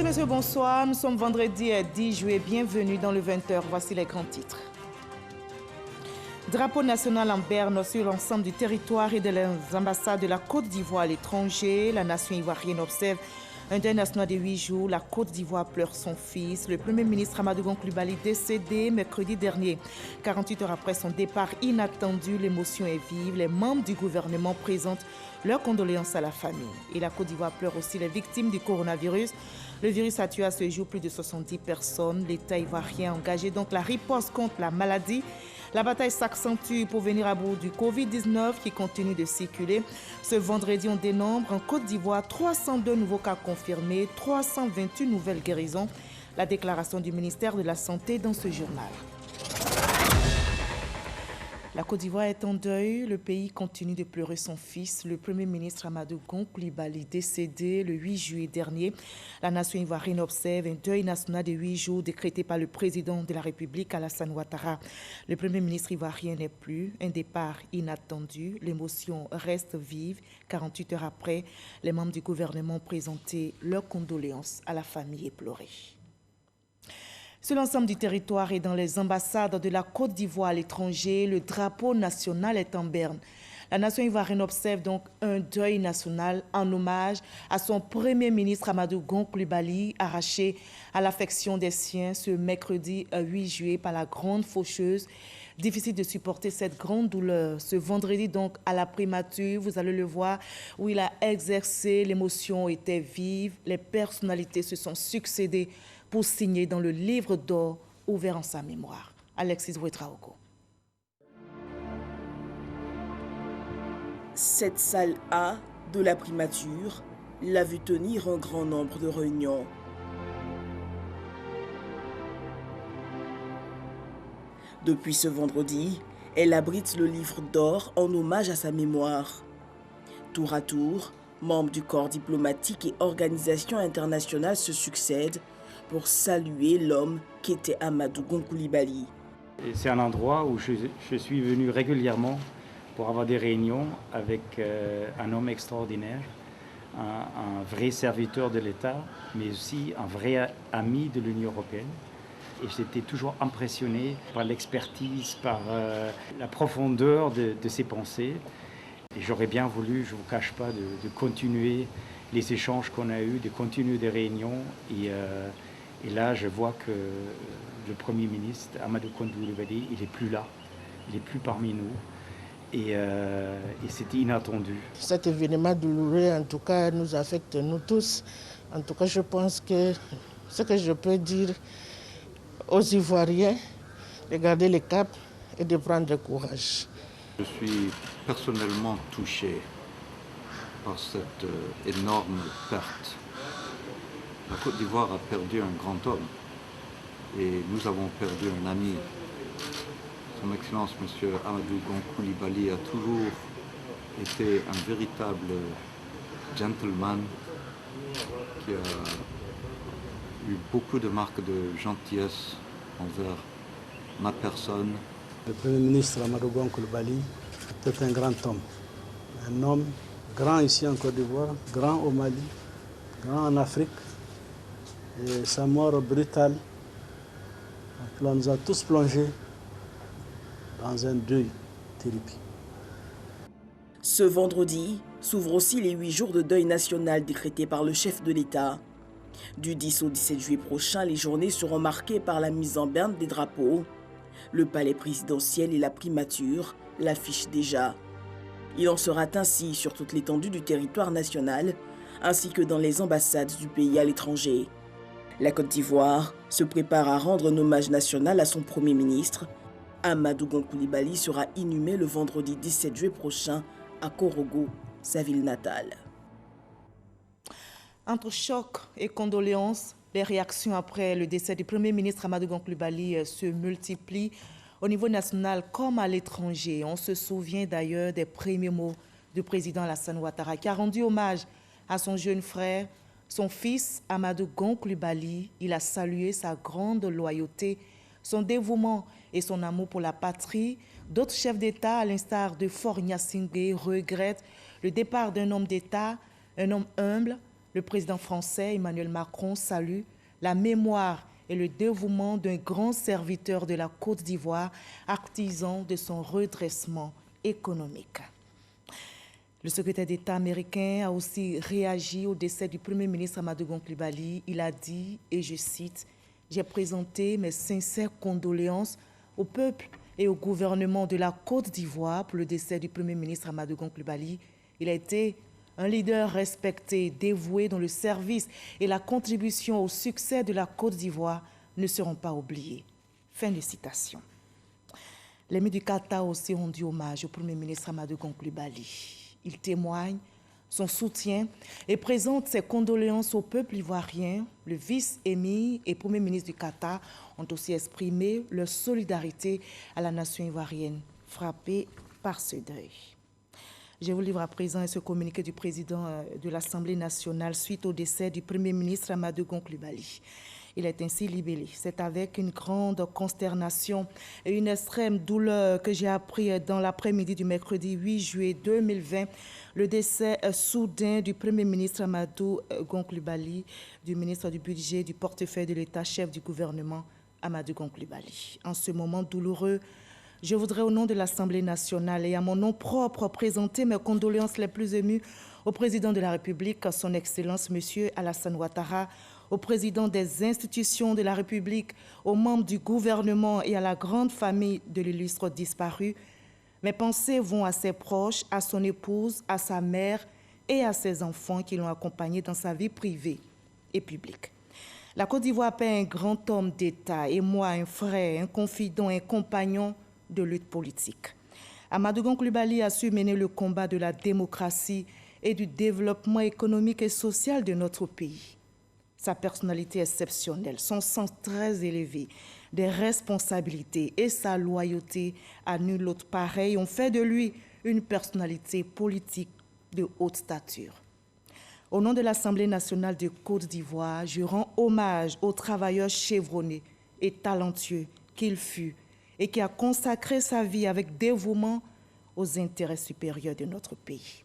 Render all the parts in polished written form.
et messieurs, bonsoir. Nous sommes vendredi 10 juillet. Bienvenue dans le 20h. Voici les grands titres. Drapeau national en berne sur l'ensemble du territoire et de les ambassades de la Côte d'Ivoire à l'étranger. La nation ivoirienne observe un deuil national de 8 jours. La Côte d'Ivoire pleure son fils. Le Premier ministre Amadou Gon Coulibaly décédé mercredi dernier. 48 heures après son départ inattendu, l'émotion est vive. Les membres du gouvernement présentent leurs condoléances à la famille. Et la Côte d'Ivoire pleure aussi les victimes du coronavirus. Le virus a tué à ce jour plus de 70 personnes. L'État ivoirien a engagé donc la riposte contre la maladie. La bataille s'accentue pour venir à bout du Covid-19 qui continue de circuler. Ce vendredi, on dénombre en Côte d'Ivoire 302 nouveaux cas confirmés, 328 nouvelles guérisons. La déclaration du ministère de la Santé dans ce journal. La Côte d'Ivoire est en deuil. Le pays continue de pleurer son fils, le Premier ministre Amadou Gon Coulibaly, décédé le 8 juillet dernier. La nation ivoirienne observe un deuil national de 8 jours décrété par le président de la République, Alassane Ouattara. Le Premier ministre ivoirien n'est plus. Un départ inattendu. L'émotion reste vive. 48 heures après, les membres du gouvernement ont présenté leurs condoléances à la famille éplorée. Sur l'ensemble du territoire et dans les ambassades de la Côte d'Ivoire à l'étranger, le drapeau national est en berne. La nation ivoirienne observe donc un deuil national en hommage à son Premier ministre Amadou Gon Coulibaly, arraché à l'affection des siens ce mercredi 8 juillet par la grande faucheuse. Difficile de supporter cette grande douleur. Ce vendredi donc à la primature, vous allez le voir, où il a exercé, l'émotion était vive, les personnalités se sont succédées pour signer dans le livre d'or ouvert en sa mémoire. Alexis Ouetraogo. Cette salle A de la primature l'a vu tenir un grand nombre de réunions. Depuis ce vendredi, elle abrite le livre d'or en hommage à sa mémoire. Tour à tour, membres du corps diplomatique et organisations internationales se succèdent pour saluer l'homme qu'était Amadou Gon Coulibaly. C'est un endroit où je suis venu régulièrement pour avoir des réunions avec un homme extraordinaire, un vrai serviteur de l'État, mais aussi un vrai ami de l'Union européenne. Et j'étais toujours impressionné par l'expertise, par la profondeur de ses pensées. Et j'aurais bien voulu, je ne vous cache pas, de continuer les échanges qu'on a eus, de continuer des réunions. Et là, je vois que le Premier ministre, Amadou Gon Coulibaly, il n'est plus là, il n'est plus parmi nous. Et c'était inattendu. Cet événement douloureux, en tout cas, nous affecte nous tous. En tout cas, je pense que ce que je peux dire aux Ivoiriens, de garder le cap et de prendre courage. Je suis personnellement touché par cette énorme perte. La Côte d'Ivoire a perdu un grand homme et nous avons perdu un ami. Son Excellence, M. Amadou Gon Coulibaly, a toujours été un véritable gentleman qui a eu beaucoup de marques de gentillesse envers ma personne. Le Premier ministre Amadou Gon Coulibaly était un grand homme. Un homme grand ici en Côte d'Ivoire, grand au Mali, grand en Afrique. Et sa mort brutale nous a tous plongés dans un deuil terrible. Ce vendredi s'ouvrent aussi les 8 jours de deuil national décrétés par le chef de l'État. Du 10 au 17 juillet prochain, les journées seront marquées par la mise en berne des drapeaux. Le palais présidentiel et la primature l'affichent déjà. Il en sera ainsi sur toute l'étendue du territoire national, ainsi que dans les ambassades du pays à l'étranger. La Côte d'Ivoire se prépare à rendre un hommage national à son Premier ministre. Amadou Gon Coulibaly sera inhumé le vendredi 17 juillet prochain à Korogo, sa ville natale. Entre choc et condoléances, les réactions après le décès du Premier ministre Amadou Gon Coulibaly se multiplient au niveau national comme à l'étranger. On se souvient d'ailleurs des premiers mots du président Alassane Ouattara qui a rendu hommage à son jeune frère, son fils Amadou Gon Coulibaly. Il a salué sa grande loyauté, son dévouement et son amour pour la patrie. D'autres chefs d'État, à l'instar de Faure Gnassingbé, regrettent le départ d'un homme d'État, un homme humble, Le président français Emmanuel Macron salue la mémoire et le dévouement d'un grand serviteur de la Côte d'Ivoire, artisan de son redressement économique. Le secrétaire d'État américain a aussi réagi au décès du Premier ministre Amadou Gon Coulibaly. Il a dit, et je cite, « J'ai présenté mes sincères condoléances au peuple et au gouvernement de la Côte d'Ivoire pour le décès du Premier ministre Amadou Gon Coulibaly. Il a été un leader respecté, dévoué dont le service et la contribution au succès de la Côte d'Ivoire ne seront pas oubliés. » Fin de citation. Les médias du Qatar ont aussi rendu hommage au Premier ministre Amadou Gon Coulibaly. Il témoigne son soutien et présente ses condoléances au peuple ivoirien. Le vice-émir et Premier ministre du Qatar ont aussi exprimé leur solidarité à la nation ivoirienne frappée par ce deuil. Je vous livre à présent ce communiqué du président de l'Assemblée nationale suite au décès du Premier ministre Amadou Gon Coulibaly. Il est ainsi libellé. C'est avec une grande consternation et une extrême douleur que j'ai appris dans l'après-midi du mercredi 8 juillet 2020 le décès soudain du Premier ministre Amadou Gon Coulibaly, du ministre du Budget, du portefeuille de l'État, chef du gouvernement Amadou Gon Coulibaly. En ce moment douloureux, je voudrais au nom de l'Assemblée nationale et à mon nom propre présenter mes condoléances les plus émues au président de la République, son Excellence M. Alassane Ouattara, au président des institutions de la République, aux membres du gouvernement et à la grande famille de l'illustre disparu. Mes pensées vont à ses proches, à son épouse, à sa mère et à ses enfants qui l'ont accompagné dans sa vie privée et publique. La Côte d'Ivoire paie un grand homme d'État et moi, un frère, un confident, un compagnon de lutte politique. Amadou Gon Coulibaly a su mener le combat de la démocratie et du développement économique et social de notre pays. Sa personnalité exceptionnelle, son sens très élevé des responsabilités et sa loyauté à nul autre pareil ont fait de lui une personnalité politique de haute stature. Au nom de l'Assemblée nationale de Côte d'Ivoire, je rends hommage au travailleur chevronné et talentueux qu'il fut et qui a consacré sa vie avec dévouement aux intérêts supérieurs de notre pays.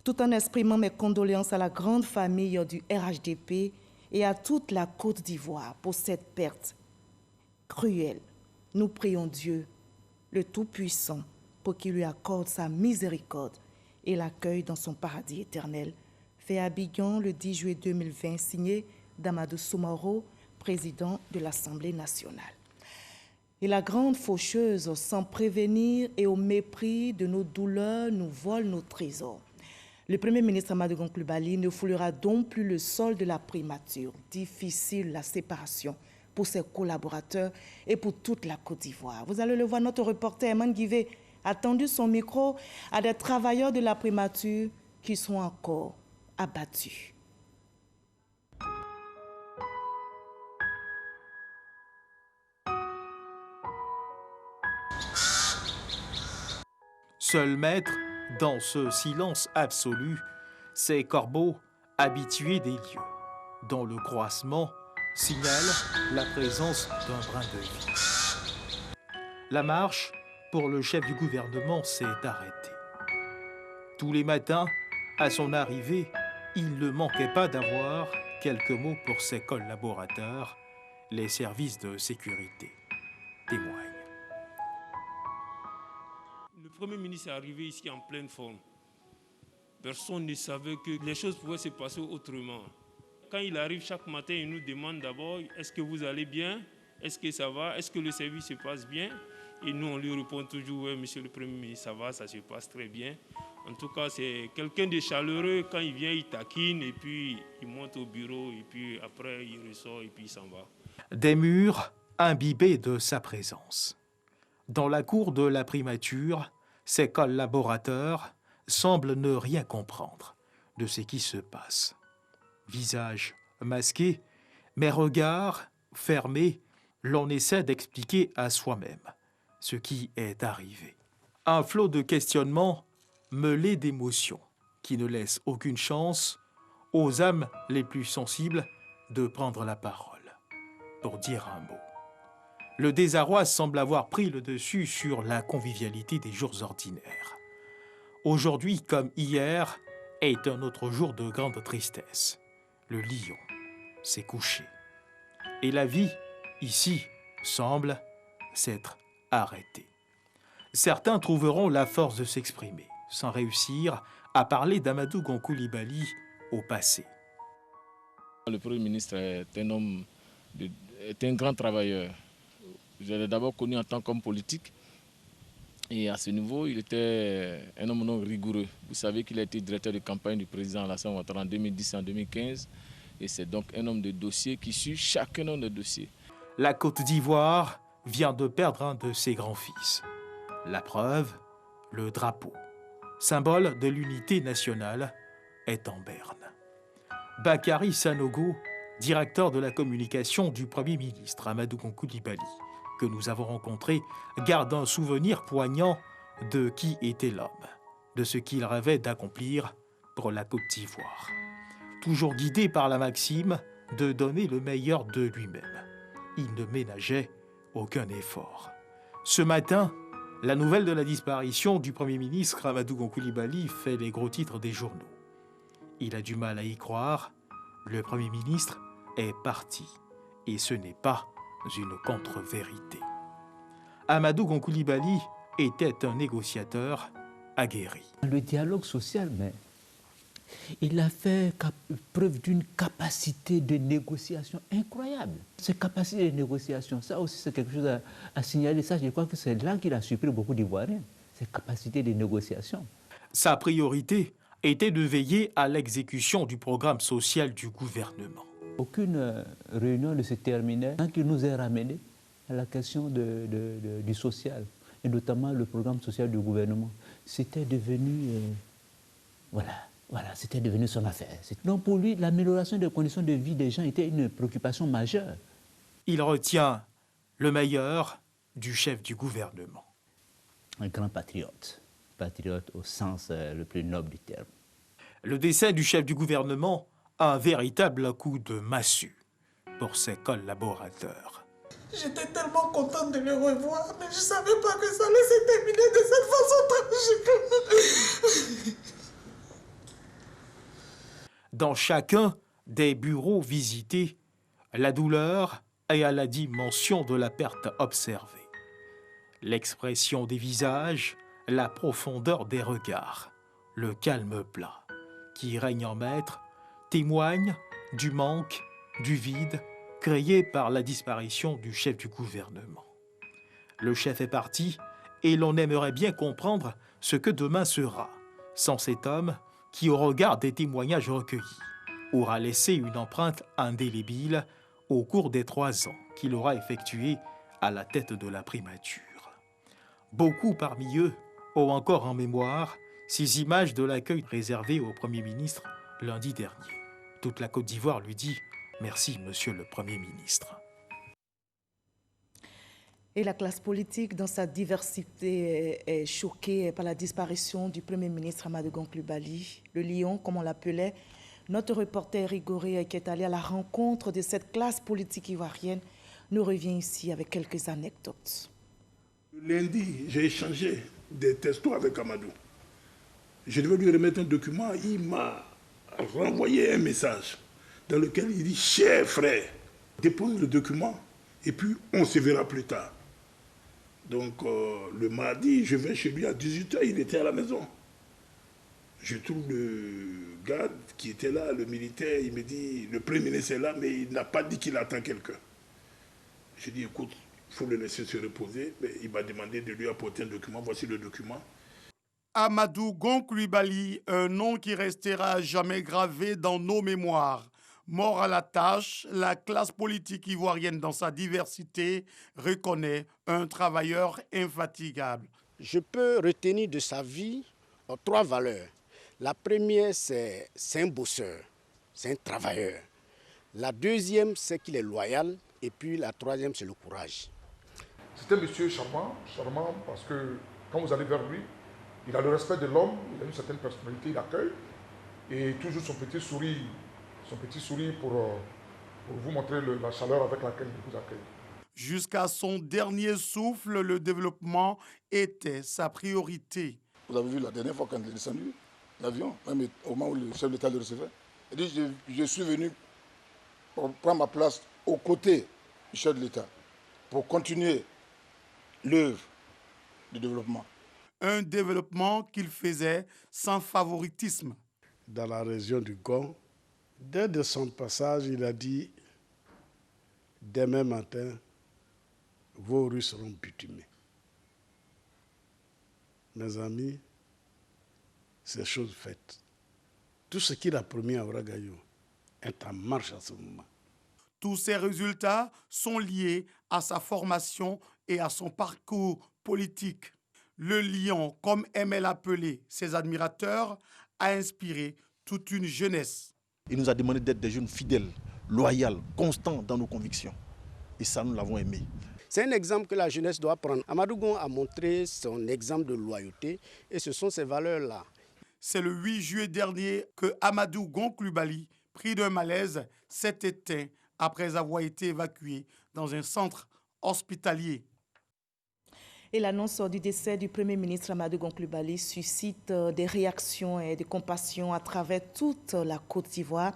Tout en exprimant mes condoléances à la grande famille du RHDP et à toute la Côte d'Ivoire pour cette perte cruelle, nous prions Dieu, le Tout-Puissant, pour qu'il lui accorde sa miséricorde et l'accueille dans son paradis éternel. Fait à Abidjan le 10 juillet 2020, signé d'Amadou Soumaoro, président de l'Assemblée nationale. Et la grande faucheuse, sans prévenir et au mépris de nos douleurs, nous vole nos trésors. Le Premier ministre Amadou Gon Coulibaly ne foulera donc plus le sol de la primature. Difficile la séparation pour ses collaborateurs et pour toute la Côte d'Ivoire. Vous allez le voir, notre reporter Eman Guivé a tendu son micro à des travailleurs de la primature qui sont encore abattus. Seul maître, dans ce silence absolu, ces corbeaux habitués des lieux, dont le croissement signale la présence d'un brin de vie. La marche, pour le chef du gouvernement, s'est arrêtée. Tous les matins, à son arrivée, il ne manquait pas d'avoir quelques mots pour ses collaborateurs, les services de sécurité témoignent. Le Premier ministre est arrivé ici en pleine forme. Personne ne savait que les choses pouvaient se passer autrement. Quand il arrive chaque matin, il nous demande d'abord « Est-ce que vous allez bien? Est-ce que ça va? Est-ce que le service se passe bien ?» Et nous, on lui répond toujours « Oui, monsieur le Premier ministre, ça va, ça se passe très bien. » En tout cas, c'est quelqu'un de chaleureux. Quand il vient, il taquine et puis il monte au bureau et puis après, il ressort et puis il s'en va. Des murs imbibés de sa présence. Dans la cour de la primature, ses collaborateurs semblent ne rien comprendre de ce qui se passe. Visage masqué, mais regard fermé, l'on essaie d'expliquer à soi-même ce qui est arrivé. Un flot de questionnements mêlé d'émotions qui ne laisse aucune chance aux âmes les plus sensibles de prendre la parole pour dire un mot. Le désarroi semble avoir pris le dessus sur la convivialité des jours ordinaires. Aujourd'hui comme hier, est un autre jour de grande tristesse. Le lion s'est couché. Et la vie, ici, semble s'être arrêtée. Certains trouveront la force de s'exprimer, sans réussir à parler d'Amadou Gon Coulibaly au passé. Le Premier ministre est un grand travailleur. Je l'ai d'abord connu en tant qu'homme politique. Et à ce niveau, il était un homme non rigoureux. Vous savez qu'il a été directeur de campagne du président Alassane Ouattara en 2010 et en 2015. Et c'est donc un homme de dossier qui suit chacun des dossiers. La Côte d'Ivoire vient de perdre un de ses grands-fils. La preuve, le drapeau, symbole de l'unité nationale, est en berne. Bakary Sanogo, directeur de la communication du Premier ministre Amadou Gon Coulibaly, que nous avons rencontré, garde un souvenir poignant de qui était l'homme, de ce qu'il rêvait d'accomplir pour la Côte d'Ivoire. Toujours guidé par la maxime de donner le meilleur de lui-même. Il ne ménageait aucun effort. Ce matin, la nouvelle de la disparition du Premier ministre Amadou Gon Coulibaly fait les gros titres des journaux. Il a du mal à y croire, le Premier ministre est parti, et ce n'est pas une contre-vérité. Amadou Gon Coulibaly était un négociateur aguerri. Le dialogue social, mais il a fait preuve d'une capacité de négociation incroyable. Cette capacité de négociation, ça aussi c'est quelque chose à signaler. Ça, je crois que c'est là qu'il a surpris beaucoup d'Ivoiriens, cette capacité de négociation. Sa priorité était de veiller à l'exécution du programme social du gouvernement. Aucune réunion ne se terminait sans qu'il nous ait ramené à la question du social, et notamment le programme social du gouvernement. C'était devenu, c'était devenu son affaire. Donc pour lui, l'amélioration des conditions de vie des gens était une préoccupation majeure. Il retient le meilleur du chef du gouvernement. Un grand patriote, patriote au sens le plus noble du terme. Le décès du chef du gouvernement a un véritable coup de massue pour ses collaborateurs. J'étais tellement contente de le revoir, mais je ne savais pas que ça allait se terminer de cette façon tragique. Dans chacun des bureaux visités, la douleur est à la dimension de la perte observée. L'expression des visages, la profondeur des regards, le calme plat qui règne en maître témoignent du manque, du vide créé par la disparition du chef du gouvernement. Le chef est parti et l'on aimerait bien comprendre ce que demain sera, sans cet homme qui, au regard des témoignages recueillis, aura laissé une empreinte indélébile au cours des 3 ans qu'il aura effectués à la tête de la primature. Beaucoup parmi eux ont encore en mémoire ces images de l'accueil réservé au Premier ministre lundi dernier. Toute la Côte d'Ivoire lui dit « Merci, Monsieur le Premier ministre ». Et la classe politique, dans sa diversité, est choquée par la disparition du Premier ministre Amadou Gon Coulibaly, le lion, comme on l'appelait. Notre reporter Rigoré, qui est allé à la rencontre de cette classe politique ivoirienne, nous revient ici avec quelques anecdotes. Lundi, j'ai échangé des textos avec Amadou. Je devais lui remettre un document, il m'a renvoyé un message dans lequel il dit « Cher frère, dépose le document et puis on se verra plus tard ». Donc le mardi, je vais chez lui à 18h, il était à la maison. Je trouve le garde qui était là, le militaire, il me dit « Le Premier ministre est là, mais il n'a pas dit qu'il attend quelqu'un ». J'ai dit « Écoute, il faut le laisser se reposer ». Mais il m'a demandé de lui apporter un document, voici le document. Amadou Gon Coulibaly, un nom qui restera jamais gravé dans nos mémoires. Mort à la tâche, la classe politique ivoirienne dans sa diversité reconnaît un travailleur infatigable. Je peux retenir de sa vie 3 valeurs. La première, c'est un bosseur, c'est un travailleur. La deuxième, c'est qu'il est loyal. Et puis la troisième, c'est le courage. C'était un monsieur charmant parce que quand vous allez vers lui, il a le respect de l'homme, il a une certaine personnalité, il accueille. Et toujours son petit sourire pour vous montrer la chaleur avec laquelle il vous accueille. Jusqu'à son dernier souffle, le développement était sa priorité. Vous avez vu la dernière fois quand il est descendu, l'avion, même au moment où le chef de l'État le recevait. Il dit, je suis venu pour prendre ma place aux côtés du chef de l'État, pour continuer l'œuvre de développement. Un développement qu'il faisait sans favoritisme. Dans la région du Gong, dès de son passage, il a dit « Demain matin, vos rues seront bitumées. » Mes amis, c'est chose faite. Tout ce qu'il a promis à Ouagadougou est en marche à ce moment. Tous ces résultats sont liés à sa formation et à son parcours politique. Le lion, comme aimaient l'appeler ses admirateurs, a inspiré toute une jeunesse. Il nous a demandé d'être des jeunes fidèles, loyaux, constants dans nos convictions. Et ça, nous l'avons aimé. C'est un exemple que la jeunesse doit prendre. Amadou Gon a montré son exemple de loyauté et ce sont ces valeurs-là. C'est le 8 juillet dernier que Amadou Gon Coulibaly, pris d'un malaise, s'est éteint après avoir été évacué dans un centre hospitalier. Et l'annonce du décès du Premier ministre Amadou Gon Coulibaly suscite des réactions et des compassions à travers toute la Côte d'Ivoire.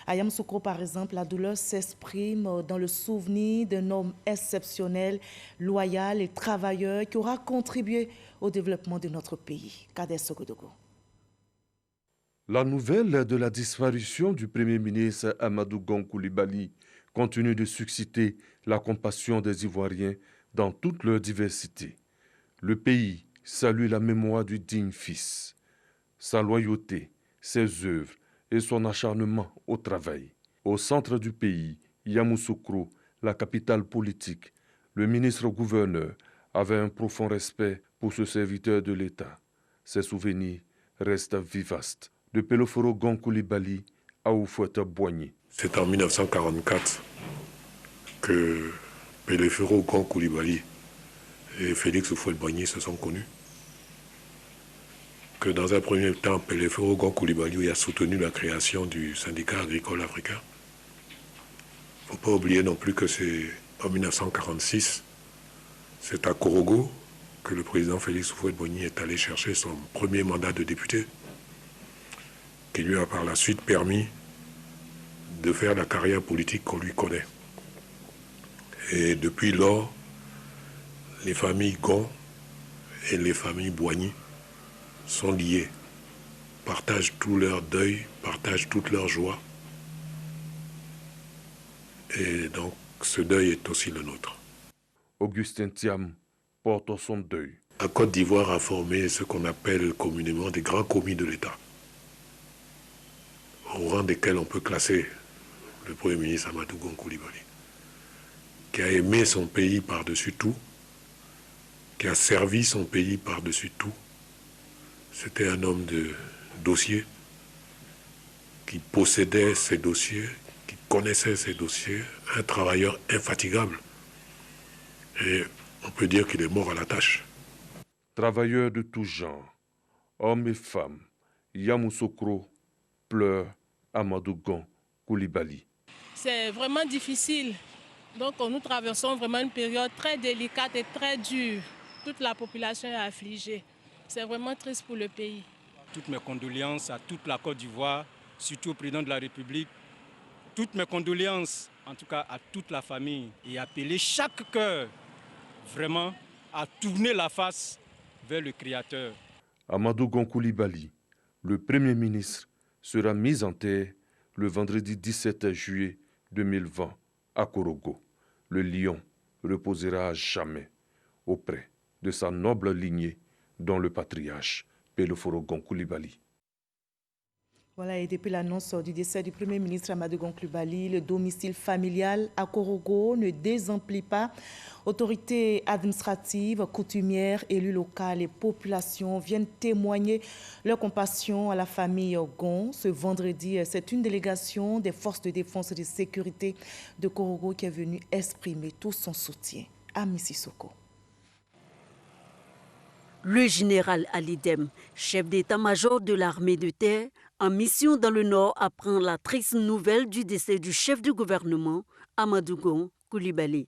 À Yamoussoukro, par exemple, la douleur s'exprime dans le souvenir d'un homme exceptionnel, loyal et travailleur qui aura contribué au développement de notre pays. Kader Sogodogo. La nouvelle de la disparition du Premier ministre Amadou Gon Coulibaly continue de susciter la compassion des Ivoiriens dans toute leur diversité. Le pays salue la mémoire du digne fils, sa loyauté, ses œuvres et son acharnement au travail. Au centre du pays, Yamoussoukro, la capitale politique, le ministre-gouverneur avait un profond respect pour ce serviteur de l'État. Ses souvenirs restent vivaces. De Peloforo Gon Coulibaly à Oufouette-Boigny. C'est en 1944 que Peloforo Gon Coulibaly et Félix Houphouët-Boigny se sont connus. Que dans un premier temps, Peloforo Gon Coulibaly a soutenu la création du syndicat agricole africain. Il ne faut pas oublier non plus que c'est en 1946, c'est à Korogo que le président Félix Houphouët-Boigny est allé chercher son premier mandat de député, qui lui a par la suite permis de faire la carrière politique qu'on lui connaît. Et depuis lors, les familles Gon et les familles Boigny sont liées, partagent tout leur deuil, partagent toute leur joie. Et donc, ce deuil est aussi le nôtre. Augustin Thiam porte son deuil. La Côte d'Ivoire a formé ce qu'on appelle communément des grands commis de l'État, au rang desquels on peut classer le Premier ministre Amadou Gon Coulibaly, qui a aimé son pays par-dessus tout, qui a servi son pays par-dessus tout. C'était un homme de dossier, qui possédait ses dossiers, qui connaissait ses dossiers, un travailleur infatigable. Et on peut dire qu'il est mort à la tâche. Travailleurs de tout genre, hommes et femmes, Yamoussoukro pleure Amadou Gon Coulibaly. C'est vraiment difficile. Donc nous traversons vraiment une période très délicate et très dure. Toute la population est affligée. C'est vraiment triste pour le pays. Toutes mes condoléances à toute la Côte d'Ivoire, surtout au président de la République. Toutes mes condoléances, en tout cas à toute la famille, et appeler chaque cœur vraiment à tourner la face vers le Créateur. Amadou Gon Coulibaly, le Premier ministre, sera mis en terre le vendredi 17 juillet 2020 à Korogo. Le lion reposera à jamais auprès de sa noble lignée, dont le patriarche Peloforo Gon Coulibaly. Voilà, et depuis l'annonce du décès du Premier ministre Amadou Gon Coulibaly, le domicile familial à Korogo ne désemplit pas. Autorités administratives, coutumières, élus locaux et populations viennent témoigner leur compassion à la famille Gon. Ce vendredi, c'est une délégation des forces de défense et de sécurité de Korogo qui est venue exprimer tout son soutien à Mississoko. Le général Ali Dem, chef d'état-major de l'armée de terre, en mission dans le Nord, apprend la triste nouvelle du décès du chef du gouvernement, Amadou Gon Coulibaly.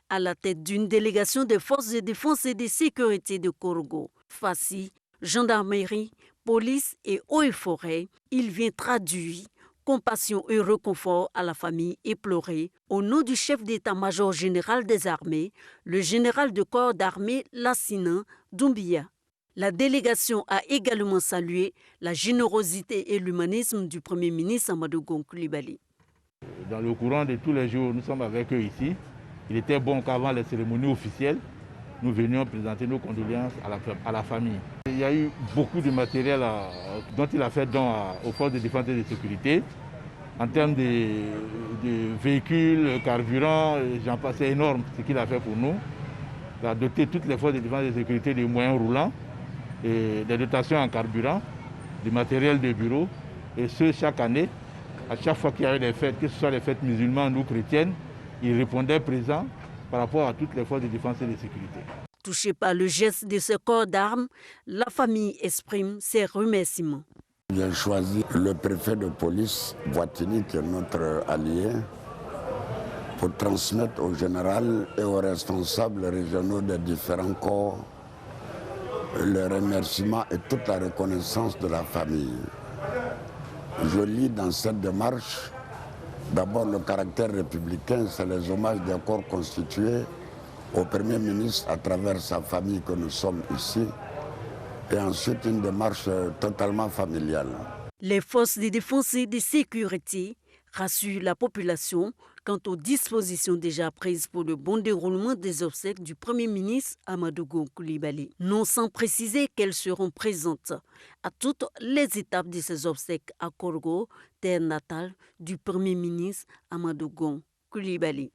À la tête d'une délégation des forces de défense et de sécurité de Korogo, Fassi, gendarmerie, police et eaux et forêts, il vient traduire compassion et réconfort à la famille éplorée au nom du chef d'état-major général des armées, le général de corps d'armée Lassina Doumbia. La délégation a également salué la générosité et l'humanisme du Premier ministre Amadou Gon Coulibaly. Dans le courant de tous les jours, nous sommes avec eux ici. Il était bon qu'avant les cérémonies officielles, nous venions présenter nos condoléances à la famille. Il y a eu beaucoup de matériel dont il a fait don aux forces de défense et de sécurité. En termes de véhicules, carburant, j'en passe, c'est énorme ce qu'il a fait pour nous. Il a doté toutes les forces de défense et de sécurité de moyens roulants, et des dotations en carburant, du matériel de bureau. Et ce, chaque année, à chaque fois qu'il y avait des fêtes, que ce soit les fêtes musulmanes ou chrétiennes, il répondait présent par rapport à toutes les forces de défense et de sécurité. Touché par le geste de ce corps d'armes, la famille exprime ses remerciements. J'ai choisi le préfet de police, Boitini, qui est notre allié, pour transmettre au général et aux responsables régionaux des différents corps le remerciement et toute la reconnaissance de la famille. Je lis dans cette démarche d'abord le caractère républicain, c'est les hommages des corps constitués au Premier ministre à travers sa famille que nous sommes ici, et ensuite une démarche totalement familiale. Les forces de défense et de sécurité rassurent la population quant aux dispositions déjà prises pour le bon déroulement des obsèques du Premier ministre Amadou Gon Coulibaly, non sans préciser qu'elles seront présentes à toutes les étapes de ces obsèques à Korgo, terre natale du Premier ministre Amadou Gon Coulibaly.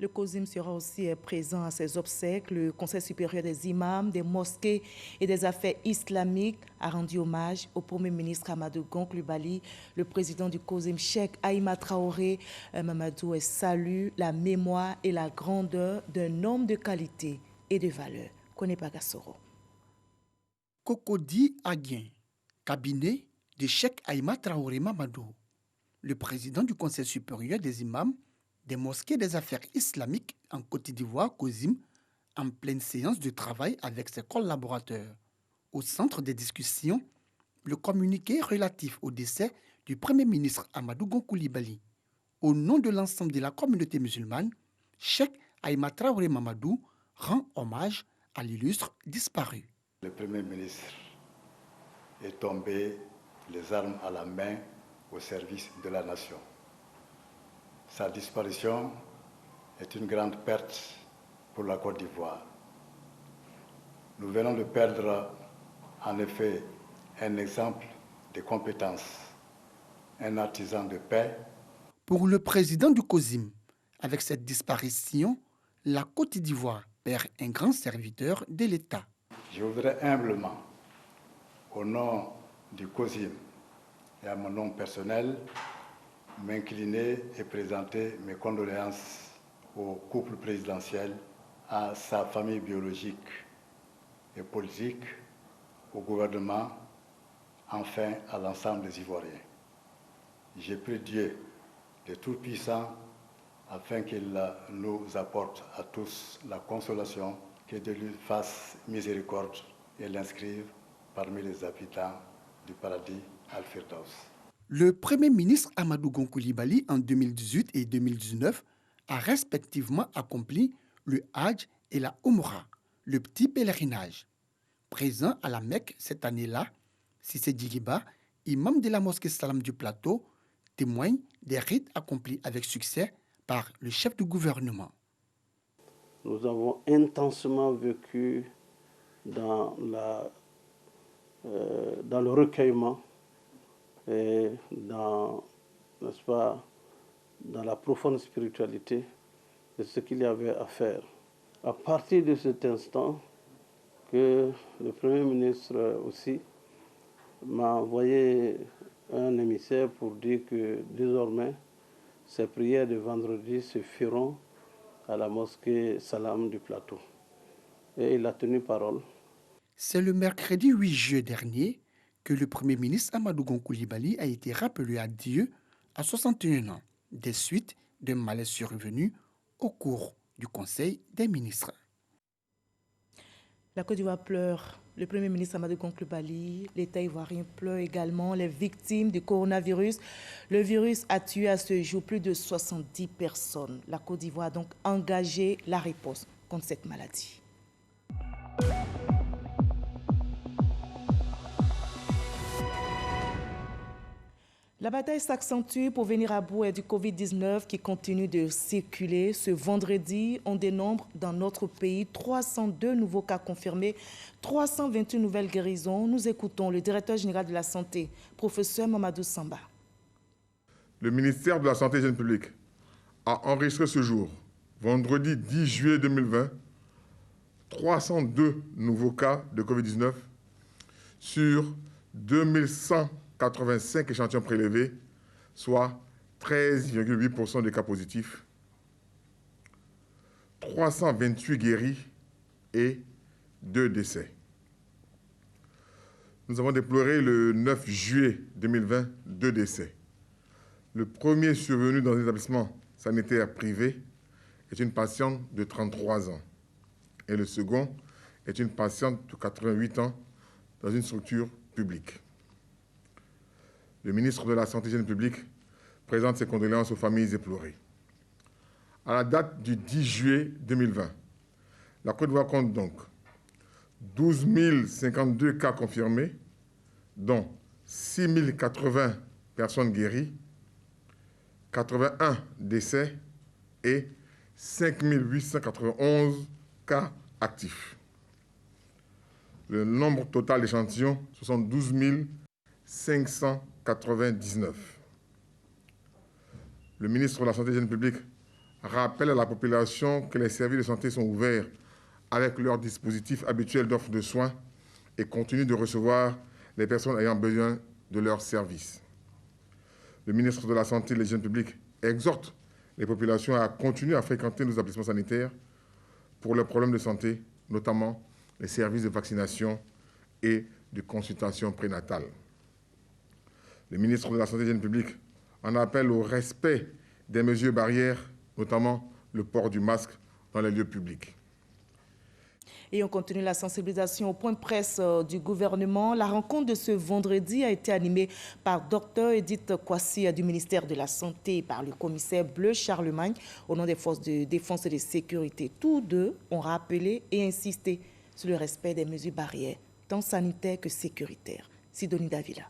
Le COSIM sera aussi présent à ces obsèques. Le Conseil supérieur des imams, des mosquées et des affaires islamiques a rendu hommage au Premier ministre Amadou Gon Coulibaly. Le président du COSIM, Cheikh Aïma Traoré Mamadou, salue la mémoire et la grandeur d'un homme de qualité et de valeur. Kone Bagassoro. Kokodi Aguien, cabinet de Cheikh Aïma Traoré Mamadou, le président du Conseil supérieur des imams, des mosquées des affaires islamiques en Côte d'Ivoire, COSIM, en pleine séance de travail avec ses collaborateurs. Au centre des discussions, le communiqué relatif au décès du Premier ministre Amadou Gon Coulibaly. Au nom de l'ensemble de la communauté musulmane, Cheikh Aïma Traoré Mamadou rend hommage à l'illustre disparu. Le Premier ministre est tombé les armes à la main au service de la nation. Sa disparition est une grande perte pour la Côte d'Ivoire. Nous venons de perdre en effet un exemple de compétence, un artisan de paix. Pour le président du COSIM, avec cette disparition, la Côte d'Ivoire perd un grand serviteur de l'État. Je voudrais humblement, au nom du COSIM et à mon nom personnel, m'incliner et présenter mes condoléances au couple présidentiel, à sa famille biologique et politique, au gouvernement, enfin à l'ensemble des Ivoiriens. J'ai pris Dieu, le Tout-Puissant, afin qu'il nous apporte à tous la consolation, que Dieu lui fasse miséricorde et l'inscrive parmi les habitants du paradis Al-Firdaus. Le Premier ministre Amadou Gon Coulibaly, en 2018 et 2019, a respectivement accompli le Hajj et la Umrah, le petit pèlerinage. Présent à la Mecque cette année-là, Cissé Djighiba, imam de la mosquée Salam du Plateau, témoigne des rites accomplis avec succès par le chef du gouvernement. Nous avons intensément vécu dans le recueillement et dans la profonde spiritualité de ce qu'il y avait à faire. À partir de cet instant que le Premier ministre aussi m'a envoyé un émissaire pour dire que désormais, ces prières de vendredi se feront à la mosquée Salam du Plateau. Et il a tenu parole. C'est le mercredi 8 juillet dernier que le Premier ministre Amadou Gon Coulibaly a été rappelé à Dieu à 61 ans, des suites d'un malaise survenu au cours du Conseil des ministres. La Côte d'Ivoire pleure Le Premier ministre Amadou Gon Coulibaly, l'État ivoirien pleure également les victimes du coronavirus. Le virus a tué à ce jour plus de 70 personnes. La Côte d'Ivoire a donc engagé la riposte contre cette maladie. La bataille s'accentue pour venir à bout du Covid-19 qui continue de circuler. Ce vendredi, on dénombre dans notre pays 302 nouveaux cas confirmés, 328 nouvelles guérisons. Nous écoutons le directeur général de la Santé, professeur Mamadou Samba. Le ministère de la Santé et de l'Hygiène publique a enregistré ce jour, vendredi 10 juillet 2020, 302 nouveaux cas de Covid-19 sur 2185 échantillons prélevés, soit 13,8% des cas positifs, 328 guéris et 2 décès. Nous avons déploré le 9 juillet 2020 2 décès. Le premier survenu dans un établissement sanitaire privé est une patiente de 33 ans et le second est une patiente de 88 ans dans une structure publique. Le ministre de la Santé et de l'Hygiène publique présente ses condoléances aux familles éplorées. À la date du 10 juillet 2020, la Côte d'Ivoire compte donc 12 052 cas confirmés, dont 6 080 personnes guéries, 81 décès et 5 891 cas actifs. Le nombre total d'échantillons, 72 599. Le ministre de la Santé et de l'Hygiène publique rappelle à la population que les services de santé sont ouverts avec leur dispositif habituel d'offre de soins et continuent de recevoir les personnes ayant besoin de leurs services. Le ministre de la Santé et de l'Hygiène publique exhorte les populations à continuer à fréquenter nos établissements sanitaires pour leurs problèmes de santé, notamment les services de vaccination et de consultation prénatale. Le ministre de la Santé et de l'Hygiène publique en appelle au respect des mesures barrières, notamment le port du masque dans les lieux publics. Et on continue la sensibilisation au point de presse du gouvernement. La rencontre de ce vendredi a été animée par Dr Edith Kwasi du ministère de la Santé et par le commissaire Bleu Charlemagne au nom des forces de défense et de sécurité. Tous deux ont rappelé et insisté sur le respect des mesures barrières, tant sanitaires que sécuritaires. Sidonie Davila.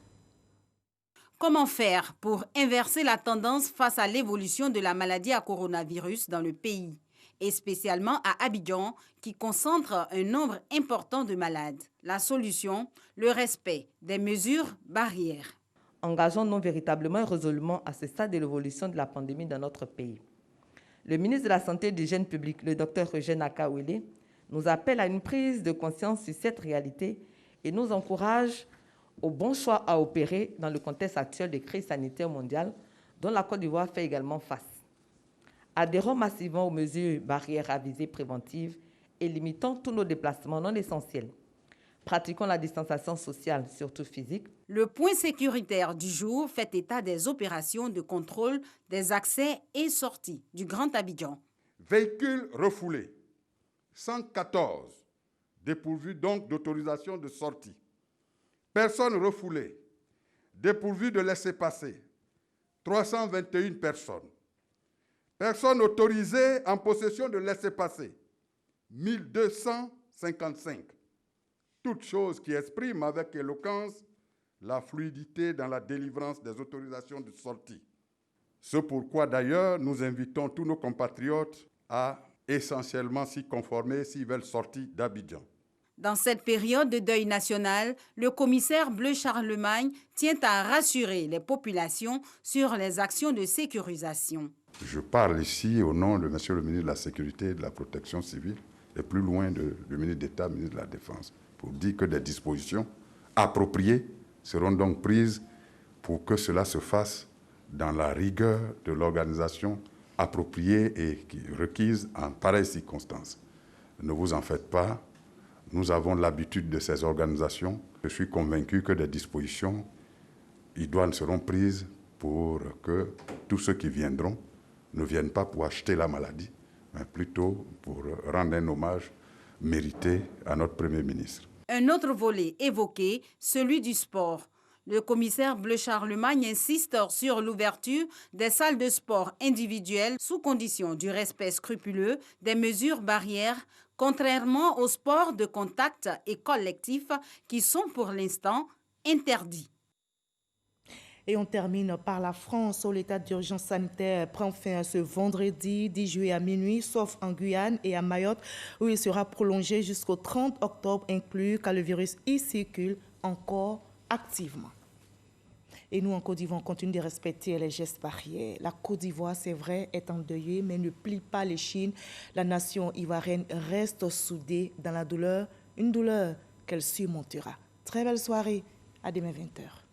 Comment faire pour inverser la tendance face à l'évolution de la maladie à coronavirus dans le pays, et spécialement à Abidjan, qui concentre un nombre important de malades? La solution, le respect des mesures barrières. Engageons-nous véritablement et résolument à ce stade de l'évolution de la pandémie dans notre pays. Le ministre de la Santé et de l'Hygiène publique, le Dr Eugène Akawele, nous appelle à une prise de conscience sur cette réalité et nous encourage au bon choix à opérer dans le contexte actuel de crise sanitaire mondiale dont la Côte d'Ivoire fait également face. Adhérons massivement aux mesures barrières à visée préventive et limitons tous nos déplacements non essentiels. Pratiquons la distanciation sociale, surtout physique. Le point sécuritaire du jour fait état des opérations de contrôle des accès et sorties du Grand Abidjan. Véhicules refoulés, 114, dépourvus donc d'autorisation de sortie. Personnes refoulées, dépourvues de laissez-passer, 321 personnes. Personnes autorisées en possession de laissez-passer, 1255. Toutes choses qui expriment avec éloquence la fluidité dans la délivrance des autorisations de sortie. C'est pourquoi d'ailleurs nous invitons tous nos compatriotes à essentiellement s'y conformer s'ils veulent sortir d'Abidjan. Dans cette période de deuil national, le commissaire Bleu Charlemagne tient à rassurer les populations sur les actions de sécurisation. Je parle ici au nom de Monsieur le ministre de la Sécurité et de la Protection civile, et plus loin du ministre d'État, ministre de la Défense, pour dire que des dispositions appropriées seront donc prises pour que cela se fasse dans la rigueur de l'organisation appropriée et requise en pareilles circonstances. Ne vous en faites pas. Nous avons l'habitude de ces organisations. Je suis convaincu que des dispositions idoines seront prises pour que tous ceux qui viendront ne viennent pas pour acheter la maladie, mais plutôt pour rendre un hommage mérité à notre Premier ministre. Un autre volet évoqué, celui du sport. Le commissaire Bleu Charlemagne insiste sur l'ouverture des salles de sport individuelles sous condition du respect scrupuleux des mesures barrières, contrairement aux sports de contact et collectifs qui sont pour l'instant interdits. Et on termine par la France, où l'état d'urgence sanitaire prend fin ce vendredi 10 juillet à minuit, sauf en Guyane et à Mayotte, où il sera prolongé jusqu'au 30 octobre inclus, car le virus y circule encore activement. Et nous, en Côte d'Ivoire, on continue de respecter les gestes barrières. La Côte d'Ivoire, c'est vrai, est endeuillée, mais ne plie pas les chines. La nation ivoirienne reste soudée dans la douleur, une douleur qu'elle surmontera. Très belle soirée, à demain 20h.